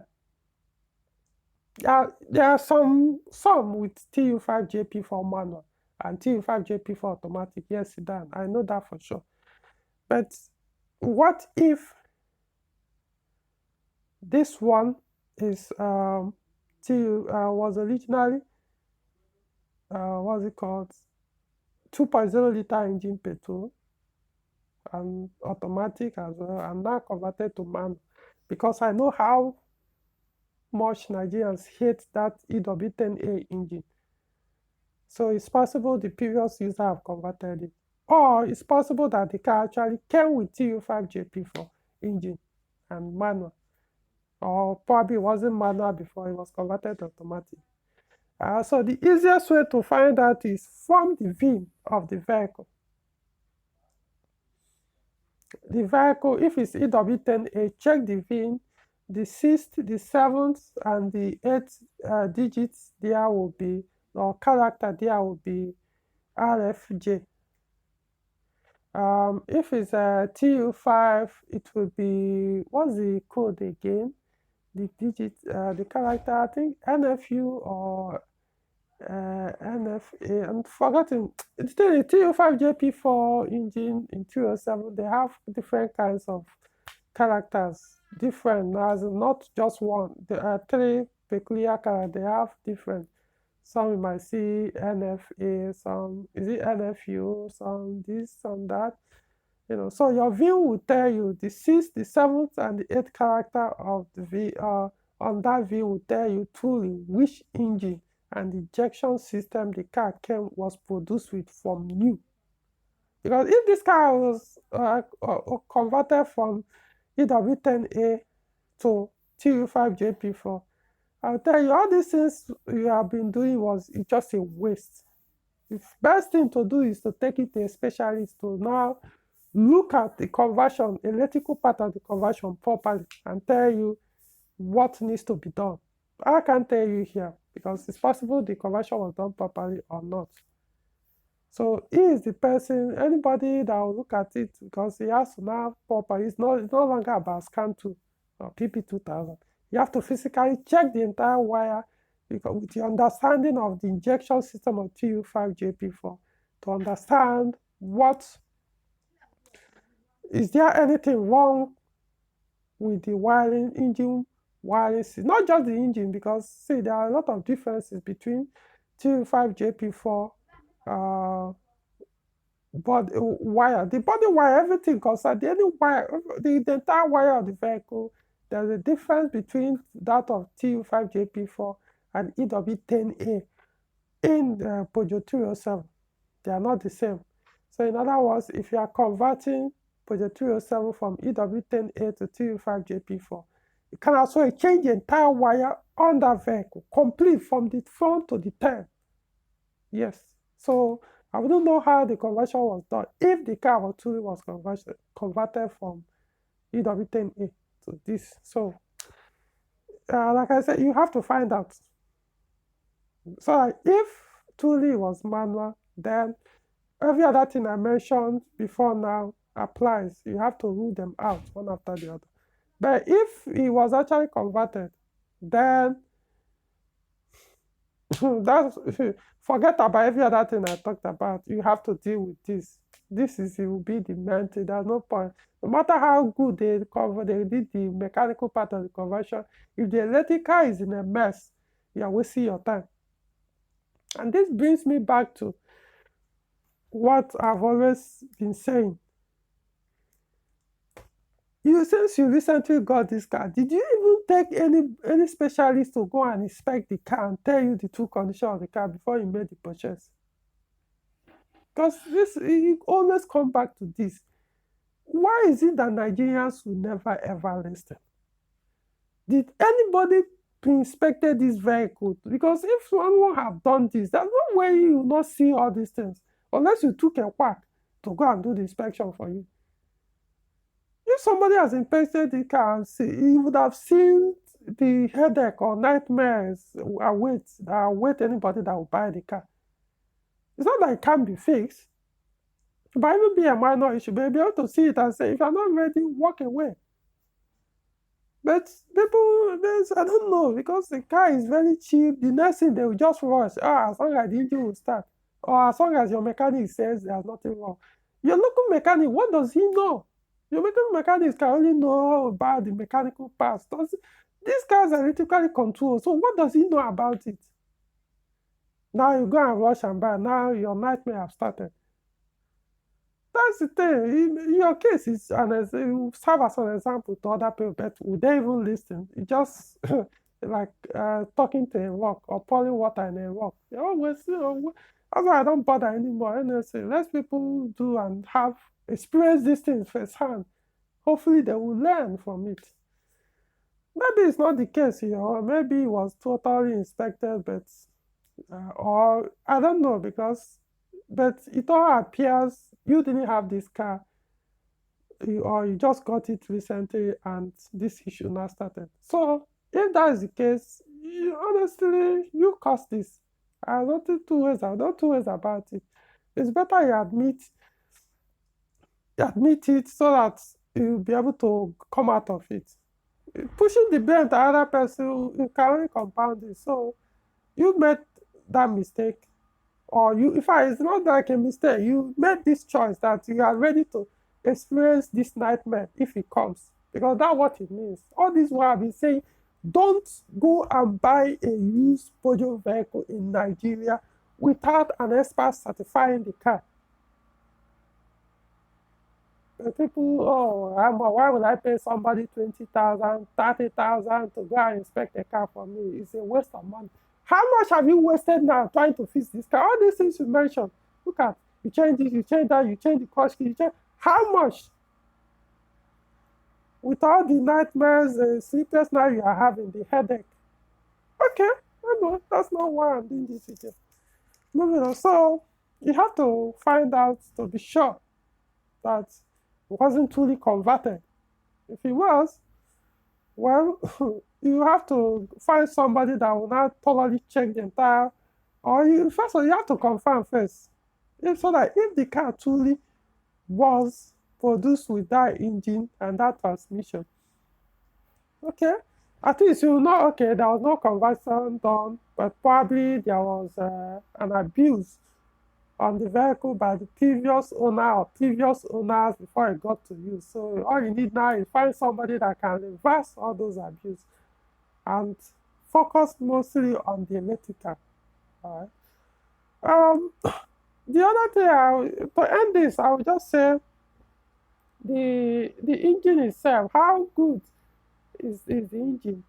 there are some with TU5JP4 manual and TU5JP4 automatic. Yes, sedan. I know that for sure. But what if this one is was originally what's it called, 2.0 liter engine petrol and automatic as well, and now converted to manual, because I know how much Nigerians hate that EW10A engine. So it's possible the previous user have converted it, or it's possible that the car actually came with TU5JP4 engine and manual, or probably wasn't manual before it was converted to automatic. So the easiest way to find out is from the VIN of the vehicle. The vehicle, if it's EW10A, check the VIN. The 6th, the 7th, and the 8th digits there will be, or character there will be RFJ. If it's a TU5, it will be, what's the code again? The digit, the character, I think NFU or NFA. I'm forgetting. It's still a TU5JP4 engine in 207. They have different kinds of characters, different, as in not just one. There are 3 peculiar characters. They have different. Some you might see NFA, some is it NFU, some this, some that. So your VIN will tell you the 6th, the 7th, and the 8th character of the V. On that VIN will tell you truly which engine and the injection system the car was produced with from new. Because if this car was converted from EW10A to TU5JP4, I'll tell you, all these things you have been doing was just a waste. The best thing to do is to take it to a specialist to now look at the conversion, electrical part of the conversion properly, and tell you what needs to be done. I can't tell you here because it's possible the conversion was done properly or not. So he is the person, anybody that will look at it, because he has to now properly. It's no longer about scan 2 or PP2000. You have to physically check the entire wire because with your understanding of the injection system of TU5JP4 to understand is there anything wrong with the wiring, engine wiring system. Not just the engine, because see, there are a lot of differences between TU5JP4 body wire, the body wire, everything concerned, any wire, the entire wire of the vehicle. There's a difference between that of TU5JP4 and EW10A in the Peugeot 307. They are not the same. So in other words, if you are converting Peugeot 307 from EW10A to TU5JP4, you can also change the entire wire on that vehicle, complete from the front to the tail. Yes. So I wouldn't know how the conversion was done if the car truly was converted from EW10A to this. So, like I said, you have to find out. So, if truly it was manual, then every other thing I mentioned before now applies. You have to rule them out one after the other. But if it was actually converted, then that's forget about every other thing I talked about. You have to deal with this. It will be the main thing. There's no point. No matter how good they did the mechanical part of the conversion, if the electrical is in a mess, you are wasting your time. And this brings me back to what I've always been saying. Since you recently got this car, did you even take any specialist to go and inspect the car and tell you the true condition of the car before you made the purchase? Because you always come back to this. Why is it that Nigerians will never ever listen? Did anybody inspected this vehicle? Because if someone have done this, there's no way you will not see all these things unless you took a whack to go and do the inspection for you. If somebody has inspected the car, he would have seen the headache or nightmares await anybody that will buy the car. It's not that it can't be fixed. It might even be a minor issue, but you'll be able to see it and say, if you're not ready, walk away. But people, I don't know, because the car is very cheap, the next thing they will just rush, as long as the engine will start, or as long as your mechanic says there's nothing wrong. Your local mechanic, what does he know? Your local mechanic can only know about the mechanical parts. These cars are electrically controlled, so what does he know about it? Now you go and rush and buy, now your nightmare have started. That's the thing. In your case, it will serve as an example to other people, but would they even listen? It just like talking to a rock or pouring water in a rock. You always, that's why I don't bother anymore. Honestly, let people do and have experience these things firsthand. Hopefully, they will learn from it. Maybe it's not the case here, or maybe it was totally inspected, but or I don't know but it all appears you didn't have this car, or you just got it recently, and this issue now started. So if that is the case, honestly, you caused this. I don't think two ways about it. It's better you admit it so that you'll be able to come out of it. Pushing the blame to other person, you can only compound it. So you made that mistake, or in fact, it's not like a mistake. You made this choice that you are ready to experience this nightmare if it comes, because that's what it means. All this while I've been saying, don't go and buy a used Peugeot vehicle in Nigeria without an expert certifying the car. People, why would I pay somebody 20,000, 30,000 to go and inspect a car for me? It's a waste of money. How much have you wasted now trying to fix this car? All these things you mentioned. Look at, you change this, you change that, you change the clutch key, you change. How much? With all the nightmares, the sleepless night you are having, the headache. Okay, I know, that's not why I'm doing this video. Moving on. So, you have to find out to be sure that it wasn't truly converted. If it was, well, you have to find somebody that will not thoroughly check the entire, first of all, you have to confirm first. So that if the car truly was produced with that engine and that transmission, okay, at least you know, okay, there was no conversion done, but probably there was an abuse on the vehicle by the previous owner or previous owners before it got to you. So all you need now is find somebody that can reverse all those abuses and focus mostly on the electrical. All right. The other thing, to end this, I would just say the engine itself. How good is the engine?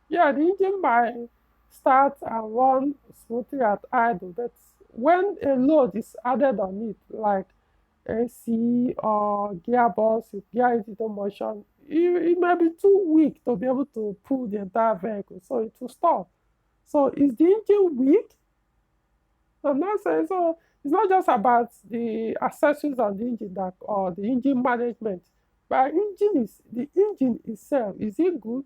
Yeah, the engine might start and run smoothly at idle, but when a load is added on it, like AC or gearbox with gear it into motion, it may be too weak to be able to pull the entire vehicle, so it will stop. So is the engine weak? I'm not saying so. It's not just about the accessories on the engine or the engine management But the engine itself, is it good?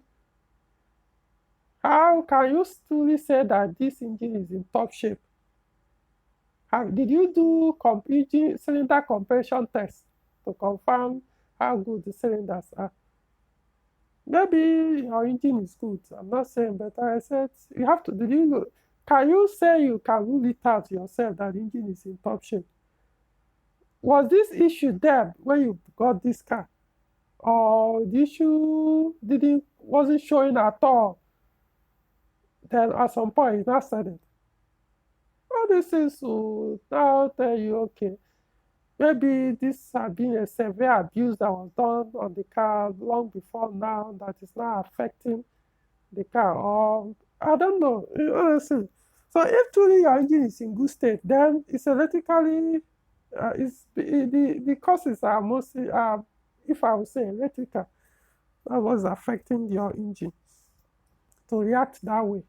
How can you truly say that this engine is in top shape? Did you do engine cylinder compression test to confirm how good the cylinders are? Maybe your engine is good. I'm not saying, but I said you have to. Did you know? Can you say you can rule it out yourself that the engine is in top shape? Was this issue there when you got this car, or the issue didn't wasn't showing at all? Then at some point, it's not sudden. All these things will now tell you, okay, maybe this has been a severe abuse that was done on the car long before now that is now affecting the car, or I don't know, honestly. So if truly your engine is in good state, then it's electrically, the causes are mostly, if I would say electrical, that was affecting your engine to react that way.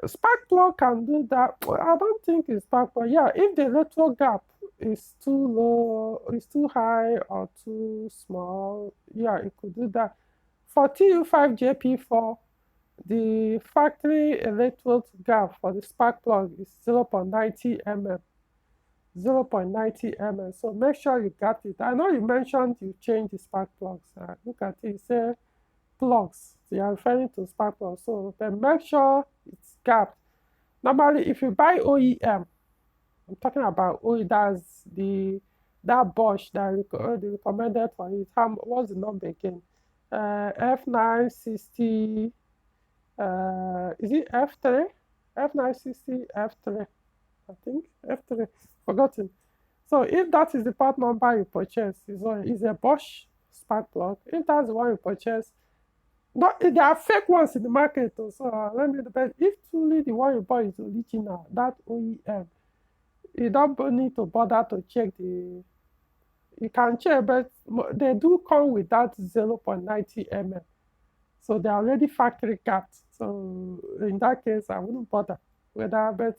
A spark plug can do that. Well, I don't think it's spark plug. Yeah, if the electro gap is too low, is too high or too small, yeah, it could do that. For TU5JP4, the factory electrode gap for the spark plug is 0.90 mm. 0.90 mm. So make sure you got it. I know you mentioned you change the spark plugs. Look at it, say plugs. So you're referring to spark plugs. So then make sure it's gapped. Normally, if you buy OEM, I'm talking about OEM, that's that Bosch that they recommended for it. What's the number again? F960. Is it F3? F960 F3. I think F3. Forgotten. So if that is the part number you purchase, is a Bosch spark plug. If that's the one you purchase, but there are fake ones in the market. So let me bet. If truly the one you buy is original, that OEM, you don't need to bother to check the. You can check, but they do come with that 0.90 mm. So they're already factory capped. So in that case, I wouldn't bother with that. But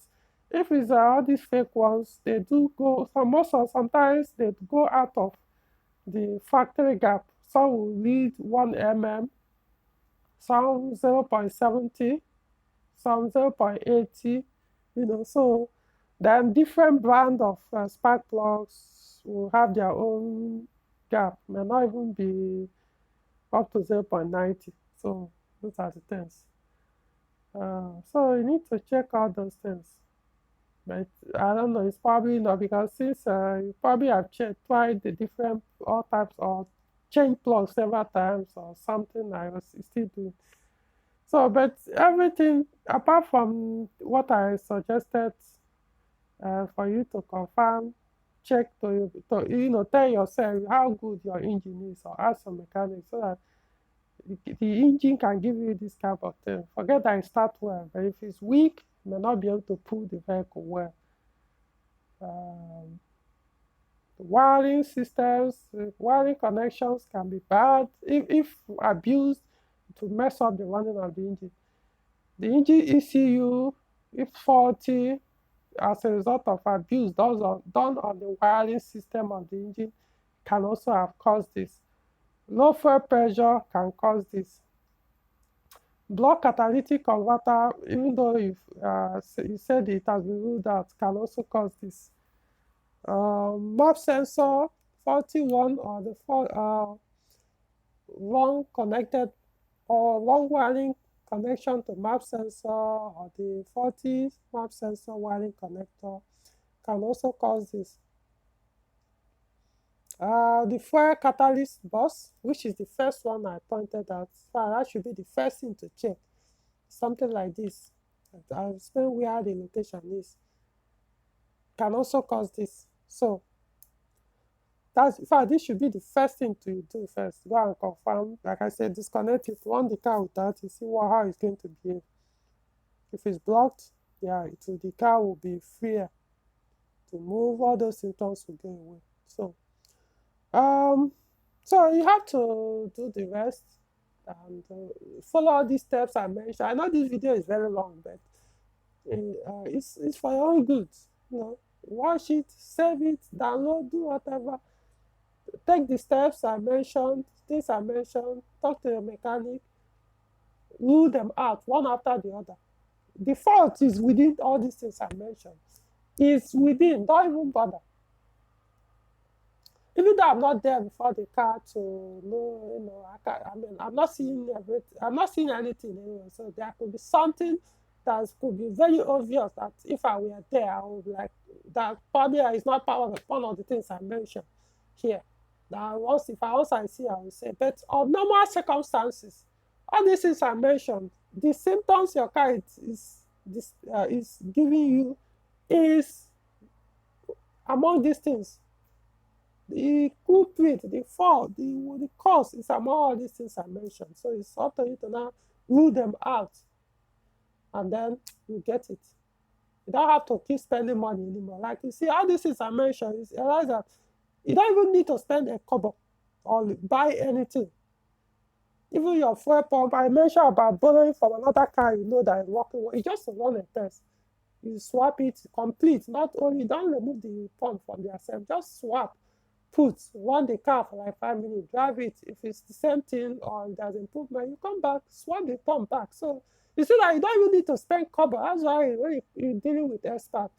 if it's all these fake ones, they do go. Sometimes they go out of the factory gap. Some will lead 1 mm, some 0.70, some 0.80. So then different brand of spark plugs will have their own gap. May not even be up to 0.90. So those are the things. So you need to check out those things. But I don't know, it's probably not, because since you probably have tried the different all types of change plugs several times or something, I was still doing. So, but everything apart from what I suggested for you to confirm, check to tell yourself how good your engine is, or ask some mechanic so that the engine can give you this kind of thing. Forget that it starts well, but if it's weak, you may not be able to pull the vehicle well. The wiring systems, wiring connections can be bad if abused to mess up the running of the engine. The engine ECU, if faulty as a result of abuse done on the wiring system of the engine, can also have caused this. Low fuel pressure can cause this. Block catalytic converter, even though you said it has been ruled out, can also cause this. Map sensor, faulty one, or the wrong connected or wrong wiring connection to map sensor, or the faulty map sensor wiring connector can also cause this. The fuel catalyst bus, which is the first one I pointed out, that should be the first thing to check. Something like this. I'll explain where the location is. Can also cause this. So in fact, this should be the first thing to do first. Go and confirm. Like I said, disconnect it, run the car without it, see how it's going to behave. If it's blocked, yeah, the car will be freer to move. All those symptoms will go away. So you have to do the rest and follow all these steps I mentioned. I know this video is very long, but it's for your own good. Watch it, save it, download, do whatever. take the steps I mentioned, things I mentioned, talk to your mechanic, rule them out one after the other. The fault is within all these things I mentioned. It's within, don't even bother. Even though I'm not there before the car to know, I mean, I'm not seeing everything, I'm not seeing anything anyway. So there could be something that could be very obvious that if I were there, I would like that probably is not part of one of the things I mentioned here. That once I see, I will say. But on normal circumstances, all these things I mentioned, the symptoms your car is giving you is among these things. The culprit, the fault, the cause is among all these things I mentioned. So it's up to you to now rule them out, and then you get it. You don't have to keep spending money anymore. Like you see, all these things I mentioned, you realize that you don't even need to spend a kobo or buy anything. Even your fuel pump, I mentioned about borrowing from another car you know that is working well. You just run a test. You swap it complete. Not only, don't remove the pump from the assembly, just swap. Run the car for like 5 minutes, drive it. If it's the same thing or there's improvement, you come back, swap the pump back. So you see that you don't even need to spend cover. That's why when you're dealing with experts,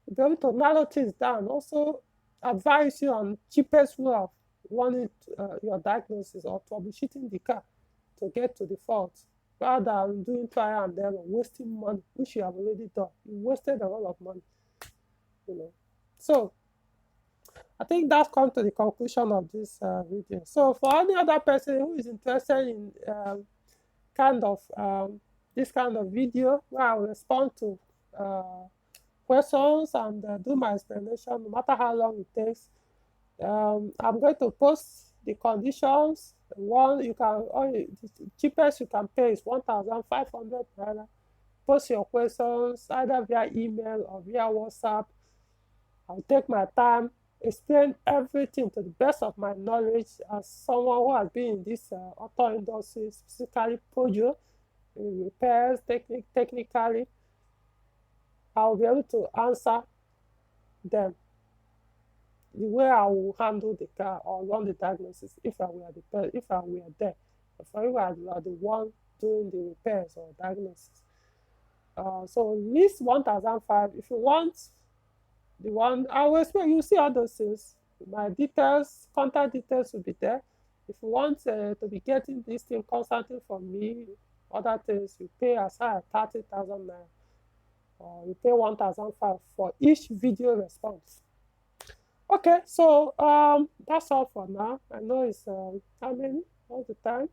you'll be able to narrow things down. Also, advise you on cheapest way of running your diagnosis or troubleshooting the car to get to the fault, rather than doing trial and error, wasting money, which you have already done. You wasted a lot of money, you know. So I think that comes to the conclusion of this video. So for any other person who is interested in kind of this kind of video where I will respond to questions and do my explanation, no matter how long it takes, I'm going to post the conditions. One you can, the cheapest you can pay is 1,500 naira. Post your questions either via email or via WhatsApp. I'll take my time, explain everything to the best of my knowledge as someone who has been in this auto industry, specifically Peugeot, in repairs, technically. I'll be able to answer them the way I will handle the car or run the diagnosis if I were there. If I were the one doing the repairs or diagnosis. So list 1,005. If you want the one, I will explain. You see all those things. My details, contact details will be there. If you want to be getting this thing constantly from me, other things, you pay as high as 30,000 naira. Or you pay 1,005 for each video response. Okay, so that's all for now. I know it's how many? All the time?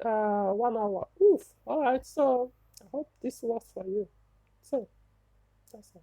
1 hour. Oof. All right. So I hope this works for you. So that's all.